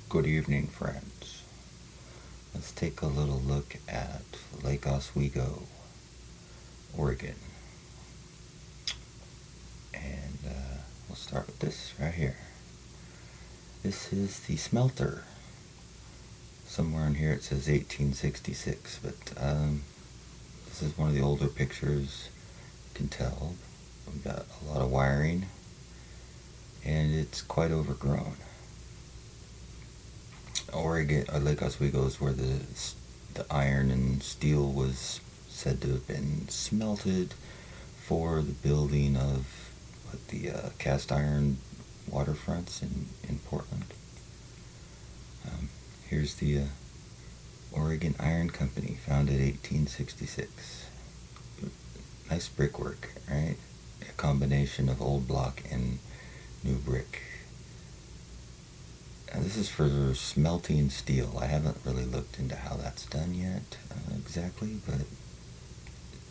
Good evening, friends. Let's take a little look at Lake Oswego, Oregon. And we'll start with this right here. This is the smelter. Somewhere in here it says 1866, but this is one of the older pictures. You can tell we've got a lot of wiring, and it's quite overgrown. Oregon, Lake Oswego is where the iron and steel was said to have been smelted for the building of the cast iron waterfronts in Portland. Here's the Oregon Iron Company, founded 1866. Nice brickwork, right? A combination of old block and new brick. This is for smelting steel. I haven't really looked into how that's done yet exactly, but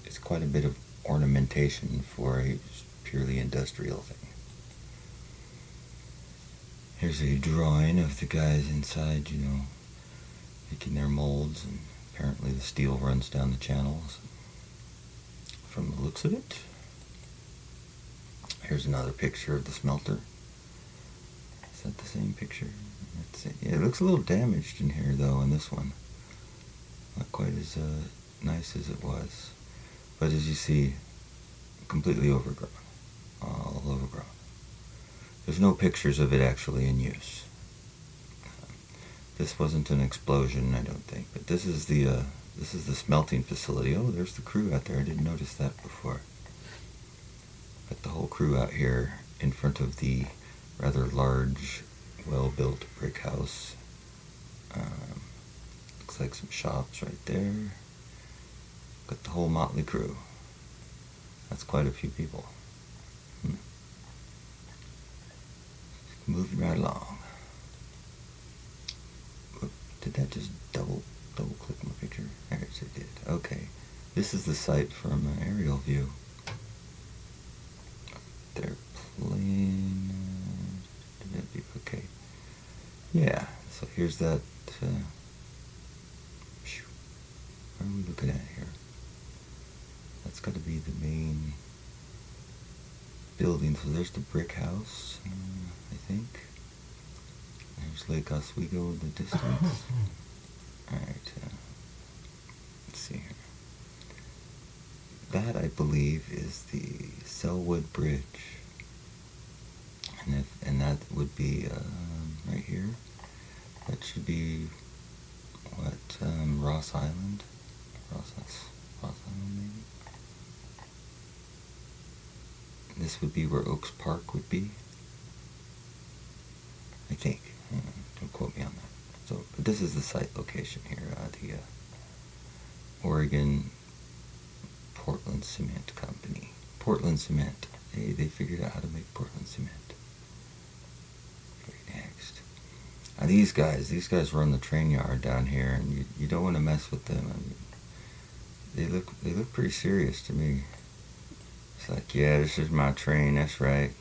it's quite a bit of ornamentation for a purely industrial thing. Here's a drawing of the guys inside, making their molds, and apparently the steel runs down the channels from the looks of it. Here's another picture of the smelter. Is that the same picture? It looks a little damaged in here, though, in this one. Not quite as nice as it was. But as you see, completely overgrown. All overgrown. There's no pictures of it actually in use. This wasn't an explosion, I don't think. But this is the smelting facility. Oh, there's the crew out there. I didn't notice that before. Got the whole crew out here in front of the rather large, well-built brick house. Looks like some shops right there. Got the whole motley crew. That's quite a few people. Moving right along. Whoop, did that just double click my picture? I guess it did. Okay. This is the site from an aerial view. They're playing. Okay. Yeah. So here's that. What are we looking at here? That's got to be the main building. So there's the brick house, I think. There's Lake Oswego in the distance. Alright, let's see here. That, I believe, is the Selwood Bridge. And that would be right here. That should be, Ross Island? Ross Island, maybe? This would be where Oaks Park would be, I think. Don't quote me on that. So, but this is the site location here. The Oregon Portland Cement Company. Portland Cement. They figured out how to make Portland cement. Okay, next. Now these guys run the train yard down here, and you don't want to mess with them. I mean, they look pretty serious to me. It's like, yeah, this is my train, that's right.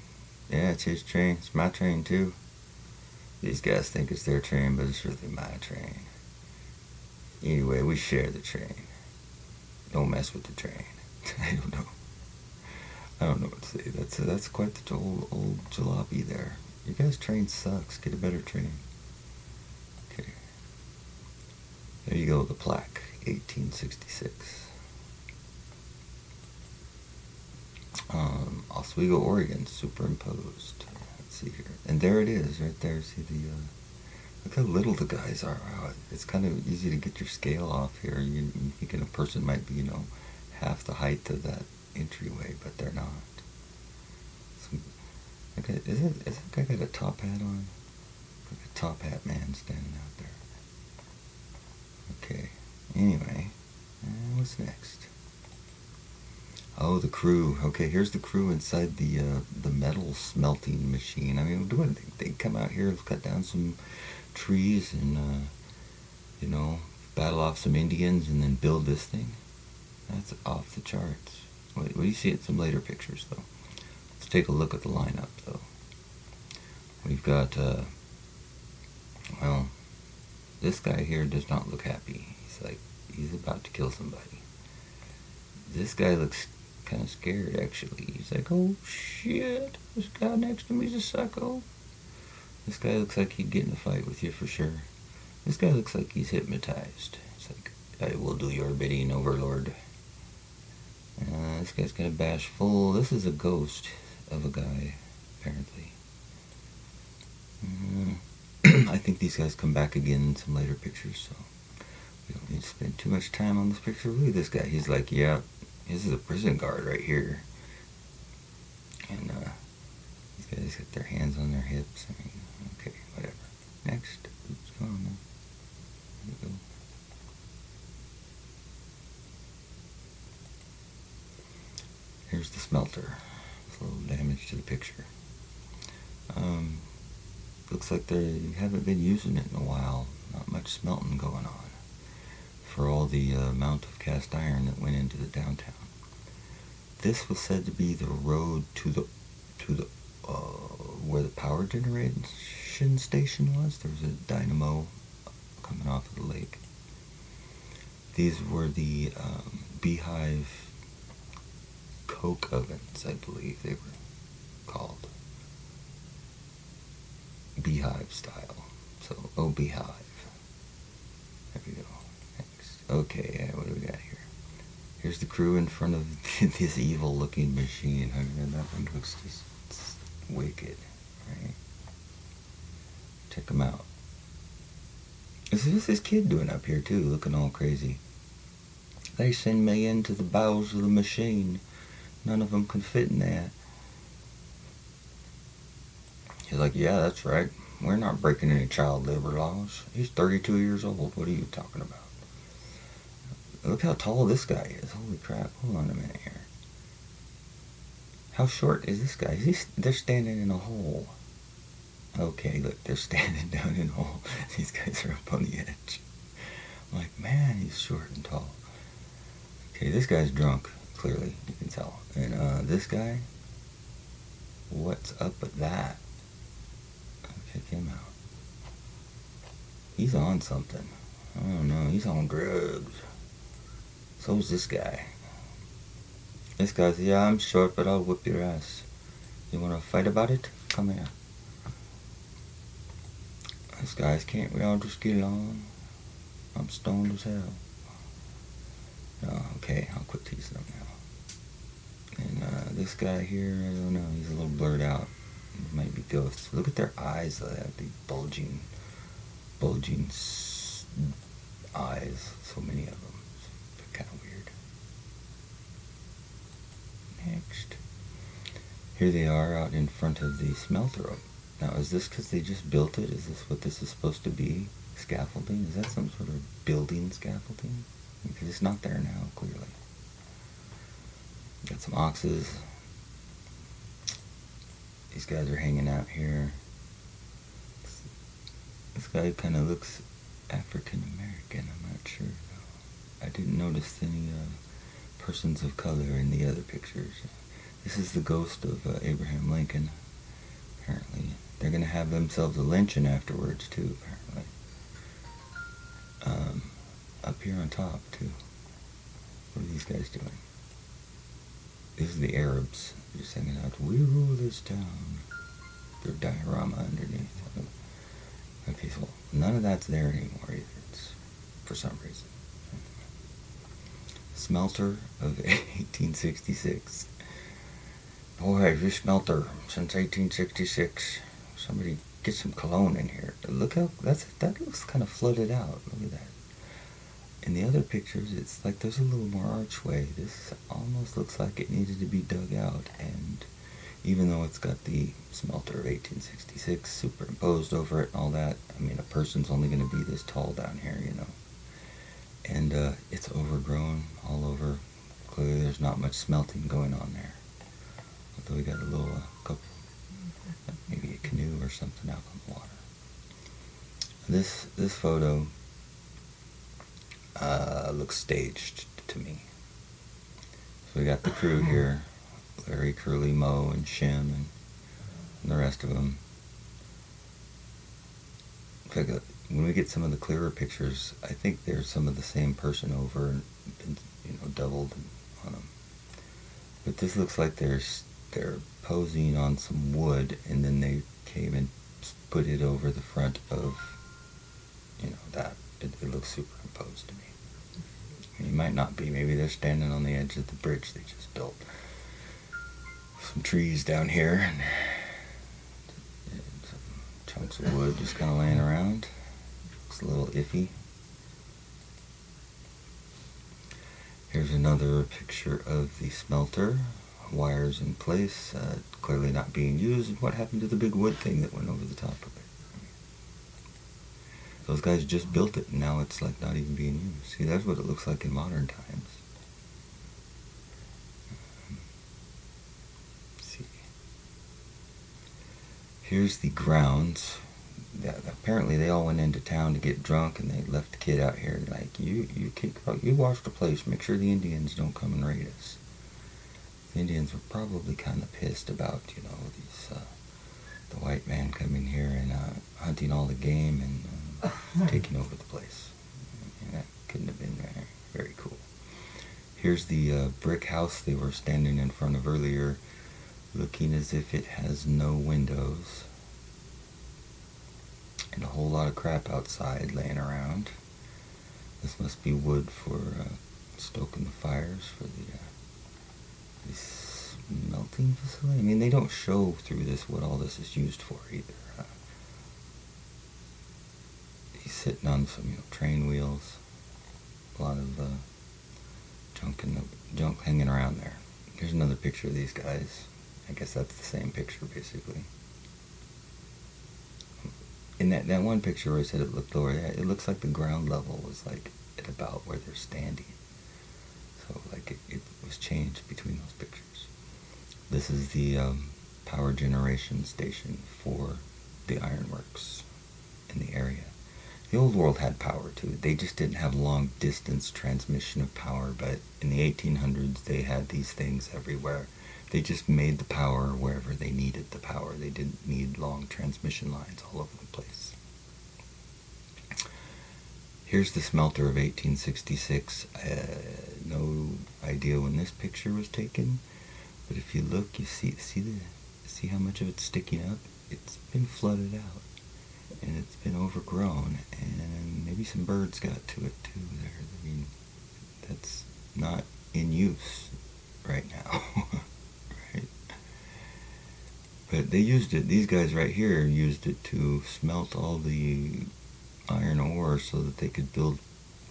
Yeah, it's his train, it's my train too. These guys think it's their train, but it's really my train. Anyway, we share the train. Don't mess with the train. I don't know what to say. That's quite the old jalopy there. Your guys' train sucks. Get a better train. Okay. There you go, the plaque, 1866. Oswego, Oregon, superimposed. Let's see here. And there it is, right there. See the, look how little the guys are. Wow, it's kind of easy to get your scale off here. You're thinking a person might be, half the height of that entryway, but they're not. Is that guy got a top hat on? Like a top hat man standing out there. Okay. Anyway, what's next? Oh, the crew. Okay, here's the crew inside the metal smelting machine. I mean, they come out here, cut down some trees, and battle off some Indians, and then build this thing. That's off the charts. Wait, you see it in some later pictures, though. Let's take a look at the lineup, though. We've got Well, this guy here does not look happy. He's about to kill somebody. This guy looks kind of scared, actually. He's like, oh shit, this guy next to me's a psycho. This guy looks like he'd get in a fight with you for sure. This guy looks like he's hypnotized. It's like, I will do your bidding, Overlord. This guy's kind of bashful. This is a ghost of a guy, apparently. I think these guys come back again in some later pictures, so we don't need to spend too much time on this picture. Look at this guy. He's like, yeah, this is a prison guard right here. And these guys got their hands on their hips. I mean, okay, whatever. Next. Oops, come on, man. There we go. Here's the smelter. There's a little damage to the picture. Looks like they haven't been using it in a while. Not much smelting going on for all the amount of cast iron that went into the downtown. This was said to be the road to the where the power generation station was. There was a dynamo coming off of the lake. These were the beehive coke ovens, I believe they were called. Beehive style. So, oh, beehive. There we go. Next. Okay, what do we got here? Here's the crew in front of this evil-looking machine. I mean, that one looks just wicked, right? Check them out. What's this kid doing up here, too, looking all crazy? They send me into the bowels of the machine. None of them can fit in that. He's like, yeah, that's right. We're not breaking any child labor laws. He's 32 years old. What are you talking about? Look how tall this guy is. Holy crap. Hold on a minute here. How short is this guy? They're standing in a hole. Okay, look, they're standing down in a hole. These guys are up on the edge. I'm like, man, he's short and tall. Okay, this guy's drunk, clearly. You can tell. And this guy, what's up with that? Check him out. He's on something. I don't know. He's on drugs. So's this guy. This guy's, yeah, I'm short, but I'll whip your ass. You want to fight about it? Come here. This guy's, can't we all just get along? I'm stoned as hell. Okay, I'll quit teasing him now. And this guy here, I don't know. He's a little blurred out. It might be ghosts. Look at their eyes, though. They have these bulging eyes. So many of them. It's kind of weird. Next. Here they are out in front of the smelter. Now, is this because they just built it? Is this what this is supposed to be? Scaffolding? Is that some sort of building scaffolding? Because it's not there now, clearly. Got some oxes. These guys are hanging out here. This guy kind of looks African American. I'm not sure though. I didn't notice any persons of color in the other pictures. This is the ghost of Abraham Lincoln. Apparently, they're gonna have themselves a lynching afterwards too. Apparently, up here on top too. What are these guys doing? These are the Arabs. They're just hanging out. We rule this town. Their diorama underneath. Okay, so none of that's there anymore either. It's for some reason. Smelter of 1866. Boy, this smelter since 1866. Somebody get some cologne in here. Look how that looks kind of flooded out. Look at that. In the other pictures, it's like there's a little more archway. This almost looks like it needed to be dug out, and even though it's got the smelter of 1866 superimposed over it and all that, I mean, a person's only going to be this tall down here, you know. And it's overgrown all over. Clearly there's not much smelting going on there. Although we got a little couple, maybe a canoe or something out on the water. This photo looks staged to me. So we got the crew here, Larry, Curly, Mo, and Shim, and the rest of them. when we get some of the clearer pictures, I think there's some of the same person over and doubled on them. But this looks like they're posing on some wood, and then they came and put it over the front of, that. It looks superimposed to me. It might not be. Maybe they're standing on the edge of the bridge they just built. Some trees down here, and some chunks of wood just kind of laying around. Looks a little iffy. Here's another picture of the smelter. Wires in place, clearly not being used. And what happened to the big wood thing that went over the top of it? Those guys just built it, and now it's like not even being used. See, that's what it looks like in modern times. Let's see. Here's the grounds. Apparently they all went into town to get drunk, and they left the kid out here. Like, you watch the place. Make sure the Indians don't come and raid us. The Indians were probably kind of pissed about, these the white man coming here and hunting all the game and taking over the place. That couldn't have been very, very cool. Here's the brick house they were standing in front of earlier, looking as if it has no windows. And a whole lot of crap outside laying around. This must be wood for stoking the fires for the smelting facility. I mean, they don't show through this what all this is used for either. He's sitting on some train wheels. A lot of junk hanging around there. Here's another picture of these guys. I guess that's the same picture basically. In that one picture where I said it looked lower, it looks like the ground level was like at about where they're standing. So like it was changed between those pictures. This is the power generation station for the ironworks in the area. The old world had power too. They just didn't have long distance transmission of power, but in the 1800s they had these things everywhere. They just made the power wherever they needed the power. They didn't need long transmission lines all over the place. Here's the smelter of 1866. No idea when this picture was taken, but if you look, you see how much of it's sticking up. It's been flooded out, and it's been overgrown, and maybe some birds got to it too. There, I mean, that's not in use right now. Right? But they used it. These guys right here used it to smelt all the iron ore so that they could build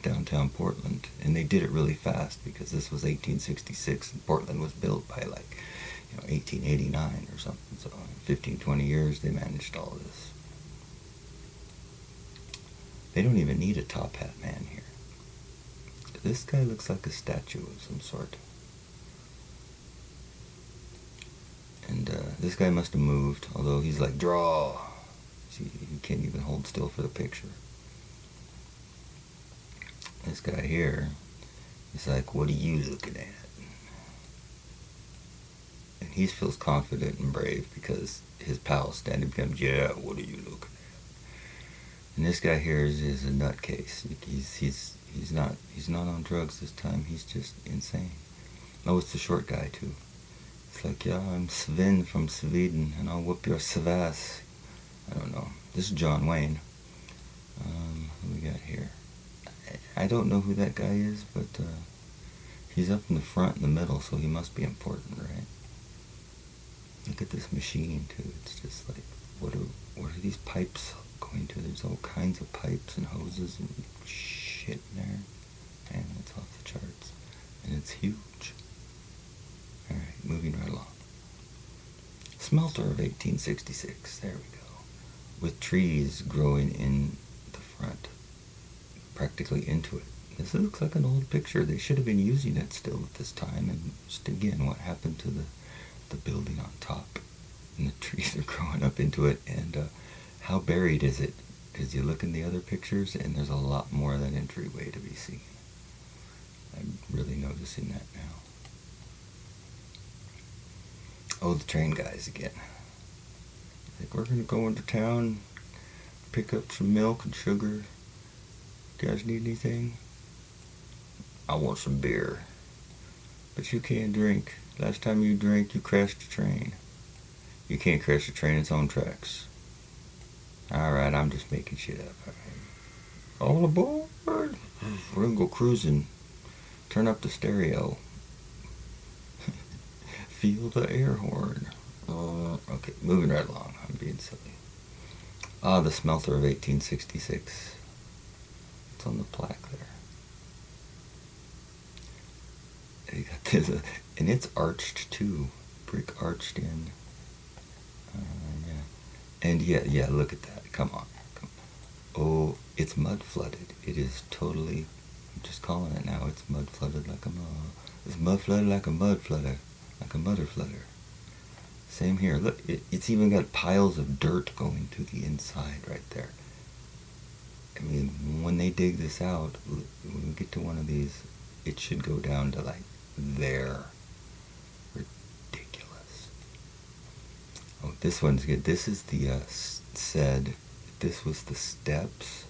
downtown Portland, and they did it really fast because this was 1866 and Portland was built by 1889 or something. So in 15-20 years they managed all this. They don't even need a top hat man here. This guy looks like a statue of some sort. And this guy must have moved, although he's like, draw. See, he can't even hold still for the picture. This guy here is like, what are you looking at? And he feels confident and brave because his pals standing behind him, yeah, what are you looking at? And this guy here is a nutcase. He's not on drugs this time. He's just insane. Oh, it's the short guy too. It's like, yeah, I'm Sven from Sweden, and I'll whoop your svass. I don't know. This is John Wayne. Who we got here? I don't know who that guy is, but he's up in the front in the middle, so he must be important, right? Look at this machine too. It's just like, what are these pipes going to? There's all kinds of pipes and hoses and shit in there. Man, it's off the charts. And it's huge. Alright, moving right along. Smelter of 1866. There we go. With trees growing in the front. Practically into it. This looks like an old picture. They should have been using it still at this time. And just again, what happened to the building on top? And the trees are growing up into it. And how buried is it? Because you look in the other pictures and there's a lot more of that entryway to be seen. I'm really noticing that now. Oh, the train guys again. Like, we're going to go into town, pick up some milk and sugar. You guys need anything? I want some beer. But you can't drink. Last time you drank, you crashed a train. You can't crash a train, it's on tracks. Alright, I'm just making shit up. All aboard! We're gonna go cruising. Turn up the stereo. Feel the air horn. Okay, moving right along. I'm being silly. The smelter of 1866. It's on the plaque there. You got this, and it's arched too. Brick arched in. Yeah. And yeah, look at that. Come on. Oh, it's mud flooded. It is totally, I'm just calling it now, it's mud flooded like a mud. It's mud flooded like a mud flooder. Like a mudder flooder. Same here. Look, it's even got piles of dirt going to the inside right there. I mean, when they dig this out, when we get to one of these, it should go down to like there. Ridiculous. Oh, this one's good. This is the said. This was the steps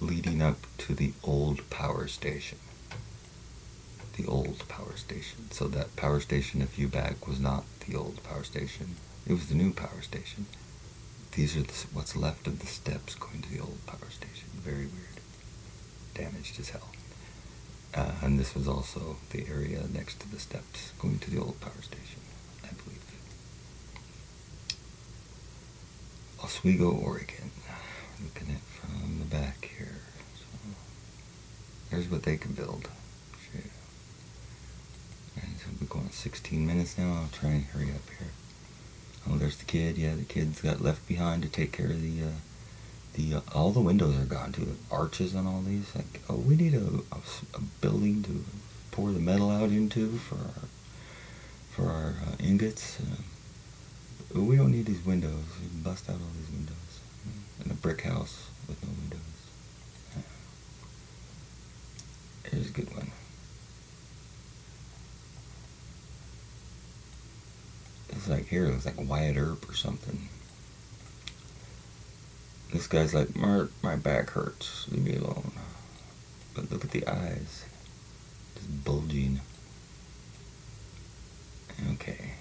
leading up to the old power station. The old power station. So that power station a few back was not the old power station. It was the new power station. These are what's left of the steps going to the old power station. Very weird. Damaged as hell. And this was also the area next to the steps going to the old power station, I believe. Oswego, Oregon. Looking at it from the back here. So here's what they can build. And so we're going 16 minutes now. I'll try and hurry up here. Oh, there's the kid. Yeah, the kid's got left behind to take care of the all the windows are gone too. Arches on all these. Like, oh, we need a building to pour the metal out into for our ingots. We don't need these windows. We can bust out all these windows. And a brick house with no windows. Here's a good one. It's like here, it looks like Wyatt Earp or something. This guy's like, my back hurts, leave me alone. But look at the eyes. Just bulging. Okay.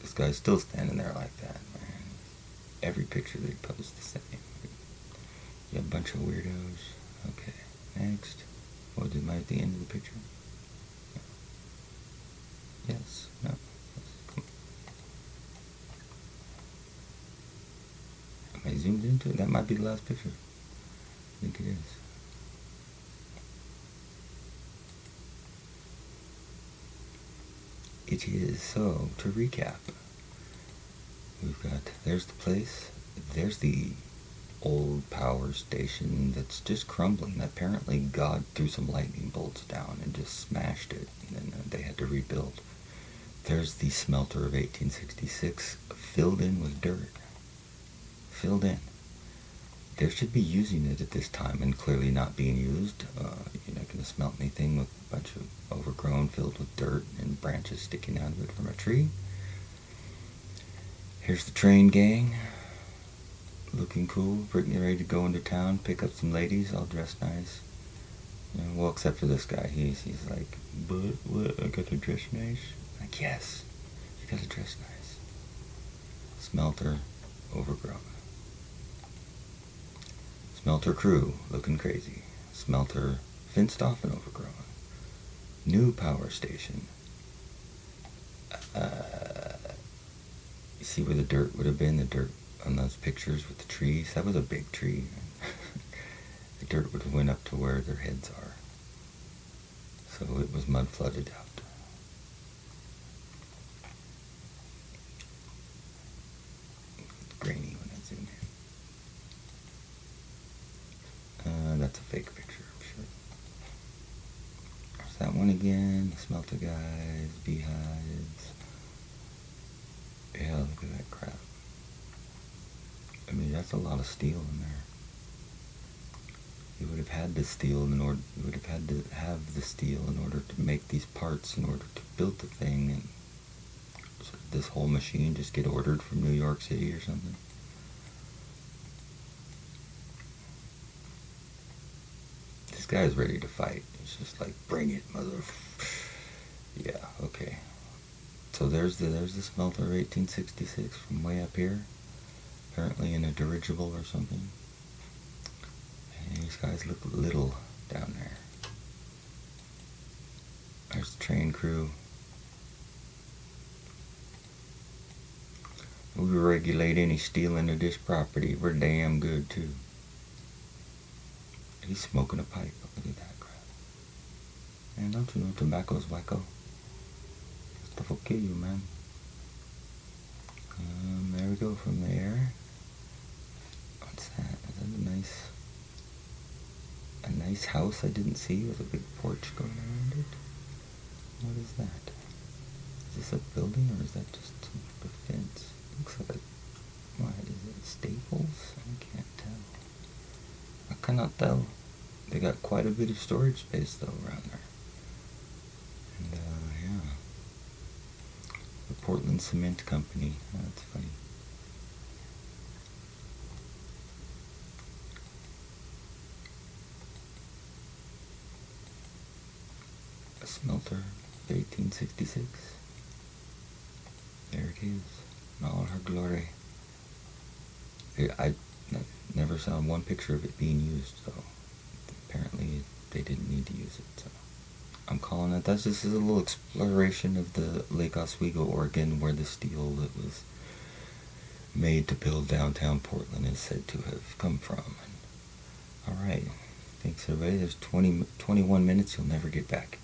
This guy's still standing there like that, man. Every picture they post the same. You have a bunch of weirdos. Okay, next. Oh, am I at the end of the picture? No. Yes, no. Yes. Am I zoomed into it? That might be the last picture. I think it is. It is. So, to recap, we've got, there's the place, there's the old power station that's just crumbling. Apparently God threw some lightning bolts down and just smashed it, and then they had to rebuild. There's the smelter of 1866, filled in with dirt. Filled in. They should be using it at this time and clearly not being used. You're not going to smelt anything with a bunch of overgrown, filled with dirt and branches sticking out of it from a tree. Here's the train gang. Looking cool, getting ready to go into town, pick up some ladies, all dressed nice. You know, well, except for this guy. He's like, but what? I got to dress nice? Like, yes, you got to dress nice. Smelter, overgrown. Smelter crew, looking crazy. Smelter, fenced off and overgrown. New power station. You see where the dirt would have been? The dirt on those pictures with the trees? That was a big tree. The dirt would have went up to where their heads are. So it was mud flooded out. It's grainy when I zoom in. That's a fake picture, I'm sure. There's that one again. The smelter guys, beehives. Yeah, look at that crap. I mean, that's a lot of steel in there. You would have had the steel in order. You would have had to have the steel in order to make these parts, in order to build the thing. And so this whole machine just get ordered from New York City or something. This guy's ready to fight. He's just like, bring it, mother. Yeah, okay. So there's the smelter of 1866 from way up here. Apparently in a dirigible or something. And these guys look little down there. There's the train crew. We regulate any stealing of this property. We're damn good too. He's smoking a pipe. Look at that crap. Man, don't you know tobacco's wacko? Stuff will kill you, man. There we go from there. What's that? Is that a nice house I didn't see with a big porch going around it? What is that? Is this a building or is that just some sort of fence? Looks like what is it? Staples? I can't tell. I cannot tell. They got quite a bit of storage space though around there. And yeah. The Portland Cement Company. Oh, that's funny. A smelter, 1866. There it is, in all her glory. I never saw one picture of it being used, though. Apparently, they didn't need to use it, so I'm calling it. This is a little exploration of the Lake Oswego, Oregon, where the steel that was made to build downtown Portland is said to have come from. Alright, thanks everybody. There's 21 minutes you'll never get back.